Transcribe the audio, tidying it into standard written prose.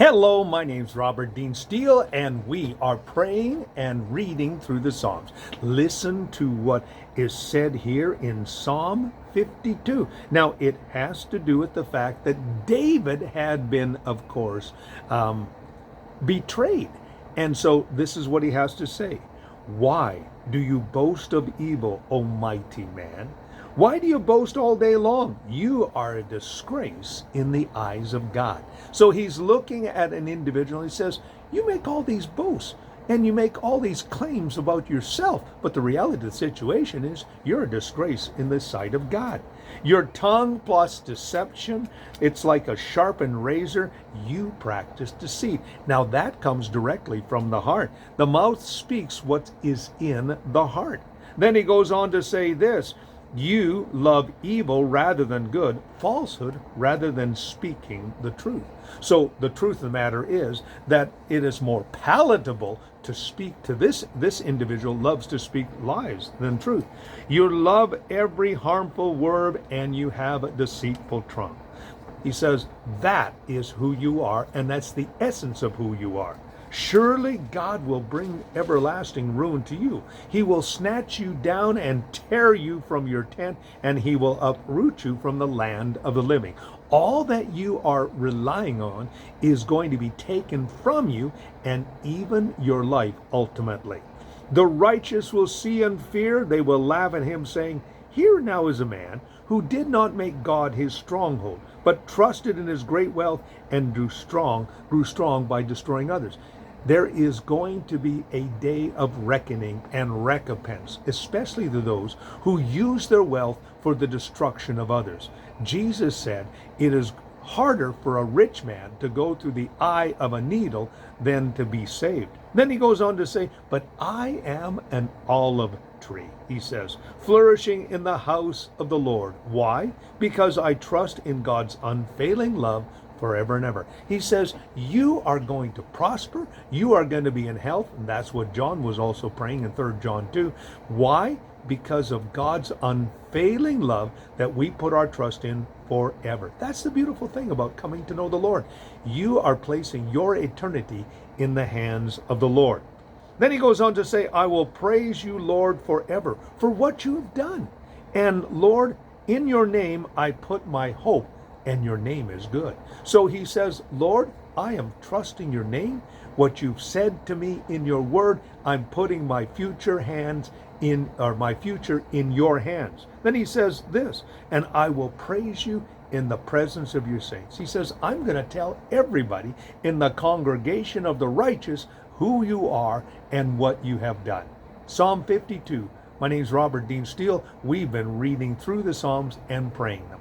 Hello, my name's Robert Dean Steele, and we are praying and reading through the Psalms. Listen to what is said here in Psalm 52. Now, it has to do with the fact that David had been, of course, betrayed. And so this is what he has to say. Why do you boast of evil, O mighty man? Why do you boast all day long? You are a disgrace in the eyes of God. So he's looking at an individual. He says, you make all these boasts and you make all these claims about yourself. But the reality of the situation is you're a disgrace in the sight of God. Your tongue plus deception, it's like a sharpened razor. You practice deceit. Now that comes directly from the heart. The mouth speaks what is in the heart. Then he goes on to say this. You love evil rather than good, falsehood rather than speaking the truth. So the truth of the matter is that it is more palatable to speak to this individual loves to speak lies than truth. You love every harmful word and you have a deceitful tongue. He says that is who you are, and that's the essence of who you are. Surely God will bring everlasting ruin to you. He will snatch you down and tear you from your tent, and he will uproot you from the land of the living. All that you are relying on is going to be taken from you, and even your life ultimately. The righteous will see and fear. They will laugh at him, saying, here now is a man who did not make God his stronghold, but trusted in his great wealth and grew strong by destroying others. There is going to be a day of reckoning and recompense, especially to those who use their wealth for the destruction of others. Jesus said it is harder for a rich man to go through the eye of a needle than to be saved. Then he goes on to say, but I am an olive tree, he says, flourishing in the house of the Lord. Why? Because I trust in God's unfailing love forever and ever. He says, you are going to prosper. You are going to be in health. And that's what John was also praying in 3 John 2. Why? Because of God's unfailing love that we put our trust in forever. That's the beautiful thing about coming to know the Lord. You are placing your eternity in the hands of the Lord. Then he goes on to say, I will praise you, Lord, forever for what you have done. And Lord, in your name I put my hope, and your name is good. So he says, Lord, I am trusting your name. What you've said to me in your word, I'm putting my future in your hands. Then he says this, and I will praise you in the presence of your saints. He says, I'm going to tell everybody in the congregation of the righteous who you are and what you have done. Psalm 52. My name is Robert Dean Steele. We've been reading through the Psalms and praying them.